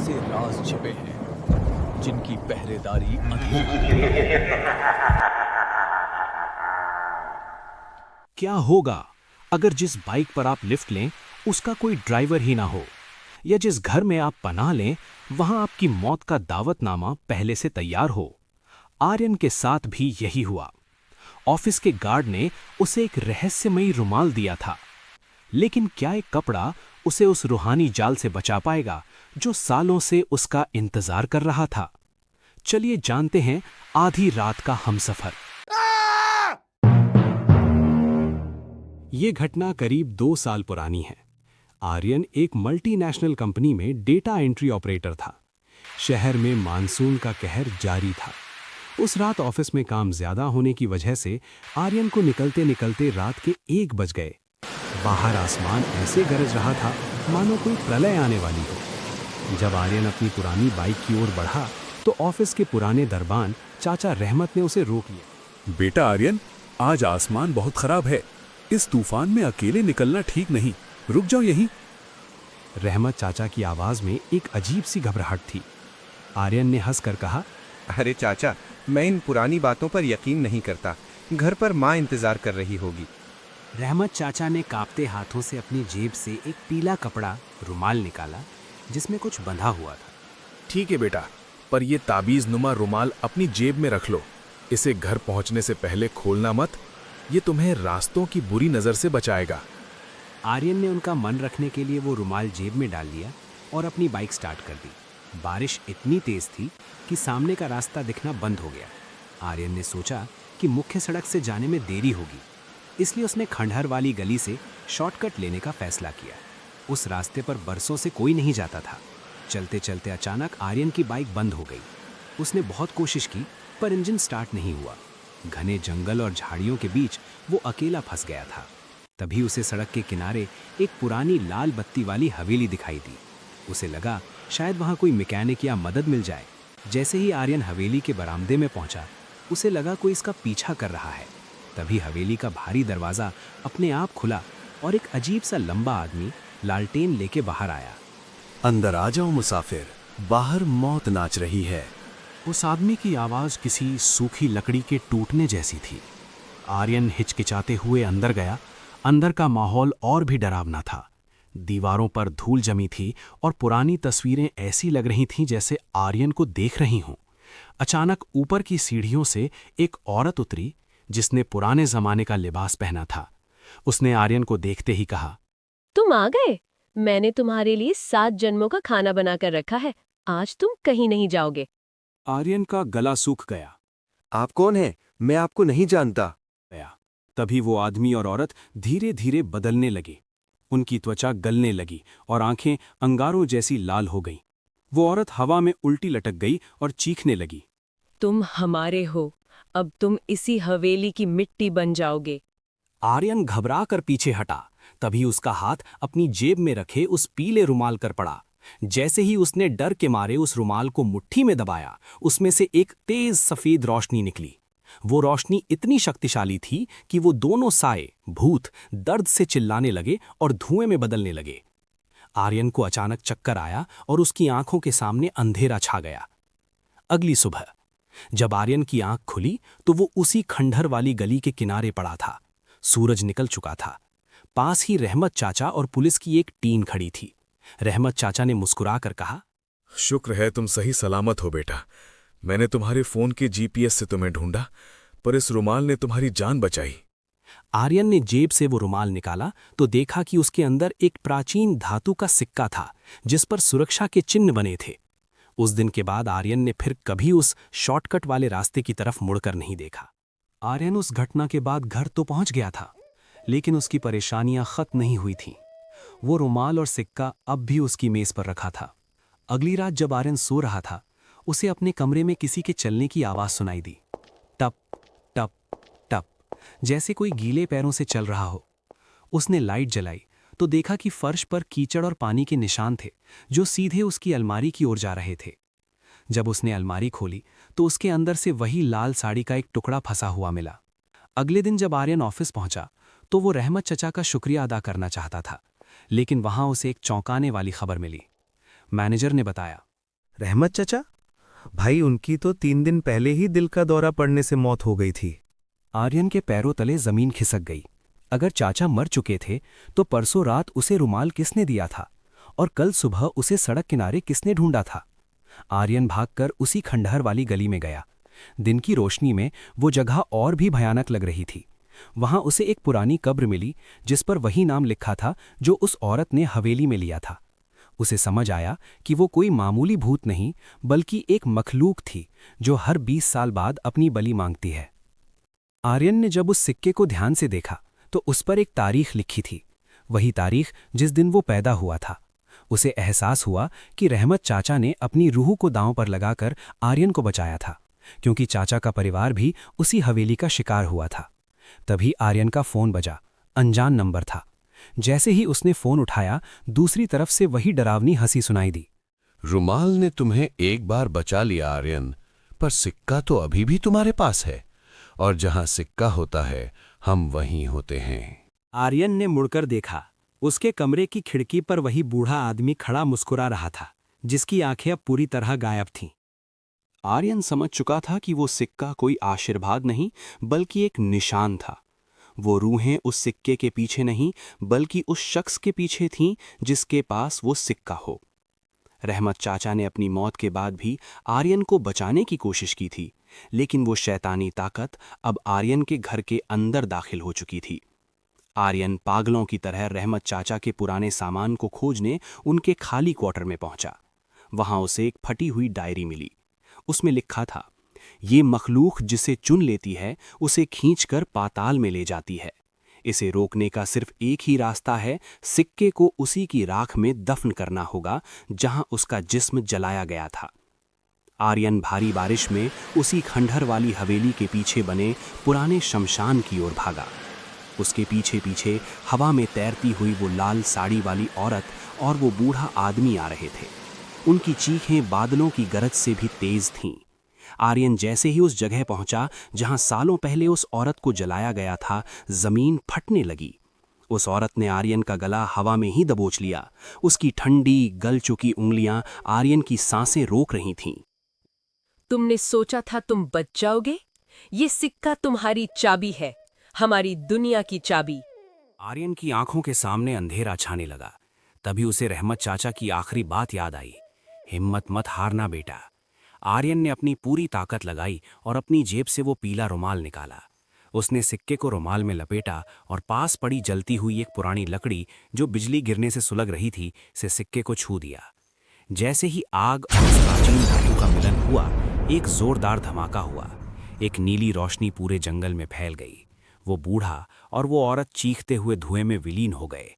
ऐसे राज छिपे हैं जिनकी पहरेदारी अंधेरा। क्या होगा अगर जिस बाइक पर आप लिफ्ट लें उसका कोई ड्राइवर ही ना हो, या जिस घर में आप पनाह लें वहां आपकी मौत का दावतनामा पहले से तैयार हो। आर्यन के साथ भी यही हुआ। ऑफिस के गार्ड ने उसे एक रहस्यमयी रुमाल दिया था, लेकिन क्या एक कपड़ा उसे उस रूहानी जाल से बचा पाएगा जो सालों से उसका इंतजार कर रहा था? चलिए जानते हैं आधी रात का हमसफर। ये घटना करीब 2 साल पुरानी है। आर्यन एक मल्टीनेशनल कंपनी में डेटा एंट्री ऑपरेटर था। शहर में मानसून का कहर जारी था। उस रात ऑफिस में काम ज्यादा होने की वजह से आर्यन को निकलते निकलते रात के 1 बज गए। बाहर आसमान ऐसे गरज रहा था मानो कोई प्रलय आने वाली हो। जब आर्यन अपनी पुरानी बाइक की ओर बढ़ा तो ऑफिस के पुराने दरबान चाचा रहमत ने उसे रोक लिया। बेटा आर्यन, आज आसमान बहुत खराब है। इस तूफान में अकेले निकलना ठीक नहीं, रुक जाओ यहीं। रहमत चाचा की आवाज में एक अजीब सी घबराहट थी। आर्यन ने हंसकर कहा, अरे चाचा, मैं इन पुरानी बातों पर यकीन नहीं करता। घर पर माँ इंतजार कर रही होगी। रहमत चाचा ने कांपते हाथों से अपनी जेब से एक पीला कपड़ा रुमाल निकाला जिसमें कुछ बंधा हुआ था। ठीक है बेटा, पर ये ताबीज नुमा रुमाल अपनी जेब में रख लो। इसे घर पहुंचने से पहले खोलना मत, ये तुम्हें रास्तों की बुरी नजर से बचाएगा। आर्यन ने उनका मन रखने के लिए वो रुमाल जेब में डाल लिया और अपनी बाइक स्टार्ट कर दी। बारिश इतनी तेज थी कि सामने का रास्ता दिखना बंद हो गया। आर्यन ने सोचा कि मुख्य सड़क से जाने में देरी होगी, इसलिए उसने खंडहर वाली गली से शॉर्टकट लेने का फैसला किया। उस रास्ते पर बरसों से कोई नहीं जाता था। चलते चलते अचानक आर्यन की बाइक बंद हो गई। उसने बहुत कोशिश की पर इंजन स्टार्ट नहीं हुआ। घने जंगल और झाड़ियों के बीच वो अकेला फंस गया था। तभी उसे सड़क के किनारे एक पुरानी लाल बत्ती वाली हवेली दिखाई दी। उसे लगा शायद वहां कोई मैकेनिक या मदद मिल जाए। जैसे ही आर्यन हवेली के बरामदे में पहुंचा, उसे लगा कोई इसका पीछा कर रहा है। तभी हवेली का भारी दरवाजा अपने आप खुला और एक अजीब सा लंबा आदमी लालटेन लेके बाहर आया। अंदर आ जाओ मुसाफिर, बाहर मौत नाच रही है। उस आदमी की आवाज किसी सूखी लकड़ी के टूटने जैसी थी। आर्यन हिचकिचाते हुए अंदर गया। अंदर का माहौल और भी डरावना था। दीवारों पर धूल जमी थी और पुरानी तस्वीरें ऐसी लग रही थीं जैसे आर्यन को देख रही हों। अचानक ऊपर की सीढ़ियों से एक औरत उतरी जिसने पुराने जमाने का लिबास पहना था। उसने आर्यन को देखते ही कहा, तुम आ गए। मैंने तुम्हारे लिए 7 जन्मों का खाना बनाकर रखा है। आज तुम कहीं नहीं जाओगे। आर्यन का गला सूख गया। आप कौन हैं? मैं आपको नहीं जानता। तभी वो आदमी और औरत धीरे धीरे बदलने लगे। उनकी त्वचा गलने लगी और आंखें अंगारों जैसी लाल हो गईं। वो औरत हवा में उल्टी लटक गई और चीखने लगी, तुम हमारे हो, अब तुम इसी हवेली की मिट्टी बन जाओगे। आर्यन घबरा कर पीछे हटा। तभी उसका हाथ अपनी जेब में रखे उस पीले रुमाल कर पड़ा। जैसे ही उसने डर के मारे उस रुमाल को मुट्ठी में दबाया, उसमें से एक तेज सफेद रोशनी निकली। वो रोशनी इतनी शक्तिशाली थी कि वो दोनों साए भूत दर्द से चिल्लाने लगे और धुएं में बदलने लगे। आर्यन को अचानक चक्कर आया और उसकी आंखों के सामने अंधेरा छा गया। अगली सुबह जब आर्यन की आंख खुली तो वो उसी खंडहर वाली गली के किनारे पड़ा था। सूरज निकल चुका था। पास ही रहमत चाचा और पुलिस की एक टीम खड़ी थी। रहमत चाचा ने मुस्कुराकर कहा, शुक्र है तुम सही सलामत हो बेटा। मैंने तुम्हारे फोन के जीपीएस से तुम्हें ढूंढा, पर इस रुमाल ने तुम्हारी जान बचाई। आर्यन ने जेब से वो रुमाल निकाला तो देखा कि उसके अंदर एक प्राचीन धातु का सिक्का था जिस पर सुरक्षा के चिन्ह बने थे। उस दिन के बाद आर्यन ने फिर कभी उस शॉर्टकट वाले रास्ते की तरफ मुड़कर नहीं देखा। आर्यन उस घटना के बाद घर तो पहुंच गया था, लेकिन उसकी परेशानियां खत्म नहीं हुई थीं। वो रुमाल और सिक्का अब भी उसकी मेज पर रखा था। अगली रात जब आर्यन सो रहा था, उसे अपने कमरे में किसी के चलने की आवाज सुनाई दी। टप टप टप, जैसे कोई गीले पैरों से चल रहा हो। उसने लाइट जलाई तो देखा कि फर्श पर कीचड़ और पानी के निशान थे जो सीधे उसकी अलमारी की ओर जा रहे थे। जब उसने अलमारी खोली तो उसके अंदर से वही लाल साड़ी का एक टुकड़ा फंसा हुआ मिला। अगले दिन जब आर्यन ऑफिस पहुंचा तो वो रहमत चचा का शुक्रिया अदा करना चाहता था, लेकिन वहां उसे एक चौंकाने वाली खबर मिली। मैनेजर ने बताया, रहमत चचा? भाई उनकी तो 3 दिन पहले ही दिल का दौरा पड़ने से मौत हो गई थी। आर्यन के पैरों तले जमीन खिसक गई। अगर चाचा मर चुके थे तो परसों रात उसे रुमाल किसने दिया था और कल सुबह उसे सड़क किनारे किसने ढूंढा था? आर्यन भागकर उसी खंडहर वाली गली में गया। दिन की रोशनी में वो जगह और भी भयानक लग रही थी। वहां उसे एक पुरानी कब्र मिली जिस पर वही नाम लिखा था जो उस औरत ने हवेली में लिया था। उसे समझ आया कि वो कोई मामूली भूत नहीं बल्कि एक मखलूक थी जो हर 20 साल बाद अपनी बलि मांगती है। आर्यन ने जब उस सिक्के को ध्यान से देखा तो उस पर एक तारीख लिखी थी, वही तारीख जिस दिन वो पैदा हुआ था। उसे एहसास हुआ कि रहमत चाचा ने अपनी रूह को दांव पर लगाकर आर्यन को बचाया था, क्योंकि चाचा का परिवार भी उसी हवेली का शिकार हुआ था। तभी आर्यन का फोन बजा। अनजान नंबर था। जैसे ही उसने फोन उठाया, दूसरी तरफ से वही डरावनी हंसी सुनाई दी। रुमाल ने तुम्हें एक बार बचा लिया आर्यन, पर सिक्का तो अभी भी तुम्हारे पास है, और जहां सिक्का होता है हम वहीं होते हैं। आर्यन ने मुड़कर देखा। उसके कमरे की खिड़की पर वही बूढ़ा आदमी खड़ा मुस्कुरा रहा था, जिसकी आंखें अब पूरी तरह गायब थीं। आर्यन समझ चुका था कि वो सिक्का कोई आशीर्वाद नहीं बल्कि एक निशान था। वो रूहें उस सिक्के के पीछे नहीं बल्कि उस शख्स के पीछे थीं जिसके पास वो सिक्का हो। रहमत चाचा ने अपनी मौत के बाद भी आर्यन को बचाने की कोशिश की थी, लेकिन वो शैतानी ताकत अब आर्यन के घर के अंदर दाखिल हो चुकी थी। आर्यन पागलों की तरह रहमत चाचा के पुराने सामान को खोजने उनके खाली क्वार्टर में पहुंचा। वहां उसे एक फटी हुई डायरी मिली। उसमें लिखा था, ये मखलूक जिसे चुन लेती है उसे खींचकर पाताल में ले जाती है। इसे रोकने का सिर्फ एक ही रास्ता है, सिक्के को उसी की राख में दफन करना होगा जहां उसका जिस्म जलाया गया था। आर्यन भारी बारिश में उसी खंडहर वाली हवेली के पीछे बने पुराने शमशान की ओर भागा। उसके पीछे पीछे हवा में तैरती हुई वो लाल साड़ी वाली औरत और वो बूढ़ा आदमी आ रहे थे। उनकी चीखें बादलों की गरज से भी तेज थीं। आर्यन जैसे ही उस जगह पहुंचा जहां सालों पहले उस औरत को जलाया गया था, जमीन फटने लगी। उस औरत ने आर्यन का गला हवा में ही दबोच लिया। उसकी ठंडी गल चुकी उंगलियां आर्यन की सांसें रोक रही थीं। तुमने सोचा था तुम बच जाओगे? ये सिक्का तुम्हारी चाबी है, हमारी दुनिया की चाबी। आर्यन की आंखों के सामने अंधेरा छाने लगा। तभी उसे रहमत चाचा की आखिरी बात याद आई, हिम्मत मत हारना बेटा। आर्यन ने अपनी पूरी ताकत लगाई और अपनी जेब से वो पीला रुमाल निकाला। उसने सिक्के को रुमाल में लपेटा और पास पड़ी जलती हुई एक पुरानी लकड़ी जो बिजली गिरने से सुलग रही थी से सिक्के को छू दिया। जैसे ही आग और उस प्राचीन धातु का मिलन हुआ, एक जोरदार धमाका हुआ। एक नीली रोशनी पूरे जंगल में फैल गई। वो बूढ़ा और वो औरत चीखते हुए धुएं में विलीन हो गए।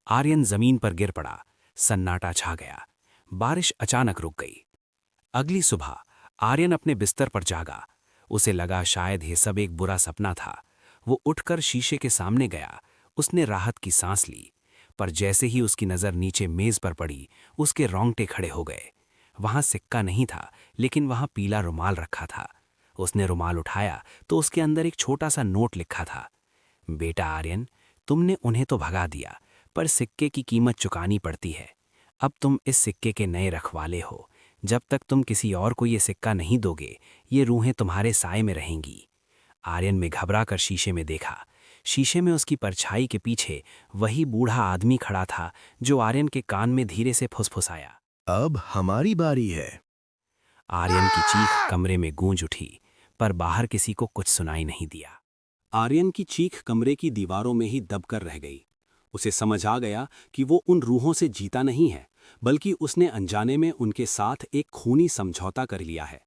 आर्यन जमीन पर गिर पड़ा। सन्नाटा छा गया। बारिश अचानक रुक गई। अगली सुबह आर्यन अपने बिस्तर पर जागा। उसे लगा शायद ये सब एक बुरा सपना था। वो उठकर शीशे के सामने गया। उसने राहत की सांस ली, पर जैसे ही उसकी नज़र नीचे मेज पर पड़ी, उसके रोंगटे खड़े हो गए। वहां सिक्का नहीं था, लेकिन वहां पीला रुमाल रखा था। उसने रुमाल उठाया तो उसके अंदर एक छोटा सा नोट लिखा था, बेटा आर्यन, तुमने उन्हें तो भगा दिया, पर सिक्के की कीमत चुकानी पड़ती है। अब तुम इस सिक्के के नए रखवाले हो। जब तक तुम किसी और को ये सिक्का नहीं दोगे, ये रूहें तुम्हारे साए में रहेंगी। आर्यन में घबराकर शीशे में देखा। शीशे में उसकी परछाई के पीछे वही बूढ़ा आदमी खड़ा था जो आर्यन के कान में धीरे से फुसफुसाया, अब हमारी बारी है। आर्यन की चीख कमरे में गूंज उठी, पर बाहर किसी को कुछ सुनाई नहीं दिया। आर्यन की चीख कमरे की दीवारों में ही दबकर रह गई। उसे समझ आ गया कि वो उन रूहों से जीता नहीं है, बल्कि उसने अनजाने में उनके साथ एक खूनी समझौता कर लिया है।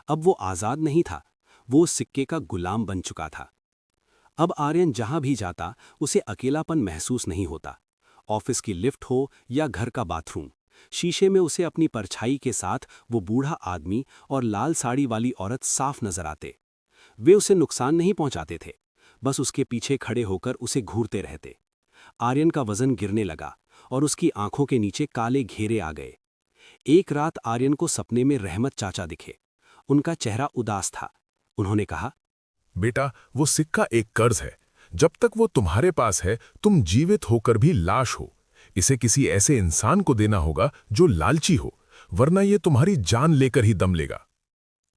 अब वो आज़ाद नहीं था, वो उस सिक्के का गुलाम बन चुका था। अब आर्यन जहां भी जाता उसे अकेलापन महसूस नहीं होता। ऑफिस की लिफ्ट हो या घर का बाथरूम, शीशे में उसे अपनी परछाई के साथ वो बूढ़ा आदमी और लाल साड़ी वाली औरत साफ नजर आते। वे उसे नुकसान नहीं पहुंचाते थे, बस उसके पीछे खड़े होकर उसे घूरते रहते। आर्यन का वजन गिरने लगा और उसकी आंखों के नीचे काले घेरे आ गए। एक रात आर्यन को सपने में रहमत चाचा दिखे। उनका चेहरा उदास था। उन्होंने कहा, बेटा, वो सिक्का एक कर्ज है। जब तक वो तुम्हारे पास है, तुम जीवित होकर भी लाश हो। इसे किसी ऐसे इंसान को देना होगा जो लालची हो। वरना ये तुम्हारी जान लेकर ही दम लेगा।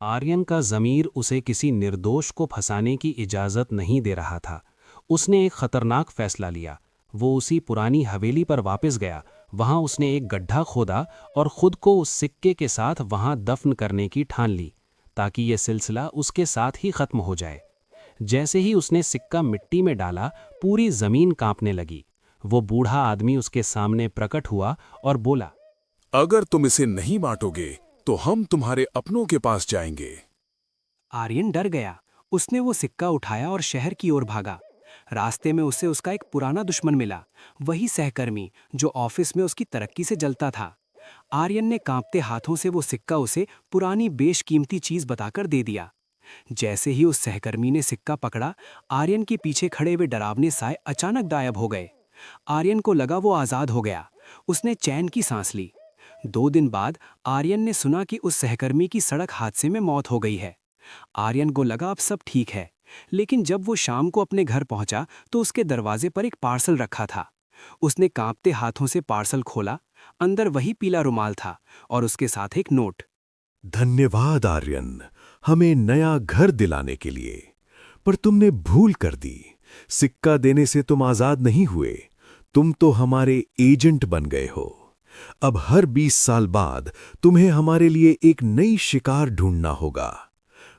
आर्यन का ज़मीर उसे किसी निर्दोष को फंसाने की इजाज़त नहीं दे रहा था। उसने एक खतरनाक फैसला लिया। वो उसी पुरानी हवेली पर वापस गया। वहां उसने एक गड्ढा खोदा और खुद को उस सिक्के के साथ वहां दफन करने की ठान ली, ताकि यह सिलसिला उसके साथ ही खत्म हो जाए। जैसे ही उसने सिक्का मिट्टी में डाला, पूरी जमीन कांपने लगी। वो बूढ़ा आदमी उसके सामने प्रकट हुआ और बोला, अगर तुम इसे नहीं बांटोगे तो हम तुम्हारे अपनों के पास जाएंगे। आर्यन डर गया। उसने वो सिक्का उठाया और शहर की ओर भागा। रास्ते में उसे उसका एक पुराना दुश्मन मिला, वही सहकर्मी जो ऑफिस में उसकी तरक्की से जलता था। आर्यन ने कांपते हाथों से वो सिक्का उसे पुरानी बेशकीमती चीज बताकर दे दिया। जैसे ही उस सहकर्मी ने सिक्का पकड़ा, आर्यन के पीछे खड़े हुए डरावने साए अचानक गायब हो गए। आर्यन को लगा वो आजाद हो गया। उसने चैन की सांस ली। 2 दिन बाद आर्यन ने सुना कि उस सहकर्मी की सड़क हादसे में मौत हो गई है। आर्यन को लगा अब सब ठीक है, लेकिन जब वो शाम को अपने घर पहुंचा तो उसके दरवाजे पर एक पार्सल रखा था। उसने कांपते हाथों से पार्सल खोला। अंदर वही पीला रुमाल था और उसके साथ एक नोट। धन्यवाद आर्यन, हमें नया घर दिलाने के लिए, पर तुमने भूल कर दी। सिक्का देने से तुम आजाद नहीं हुए, तुम तो हमारे एजेंट बन गए हो। अब हर 20 साल बाद तुम्हें हमारे लिए एक नई शिकार ढूंढना होगा,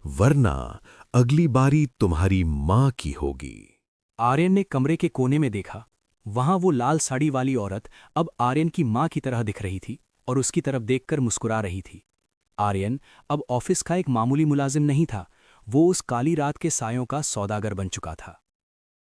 वरना अगली बारी तुम्हारी मां की होगी। आर्यन ने कमरे के कोने में देखा। वहां वो लाल साड़ी वाली औरत अब आर्यन की मां की तरह दिख रही थी और उसकी तरफ देखकर मुस्कुरा रही थी। आर्यन अब ऑफिस का एक मामूली मुलाजिम नहीं था, वो उस काली रात के सायों का सौदागर बन चुका था।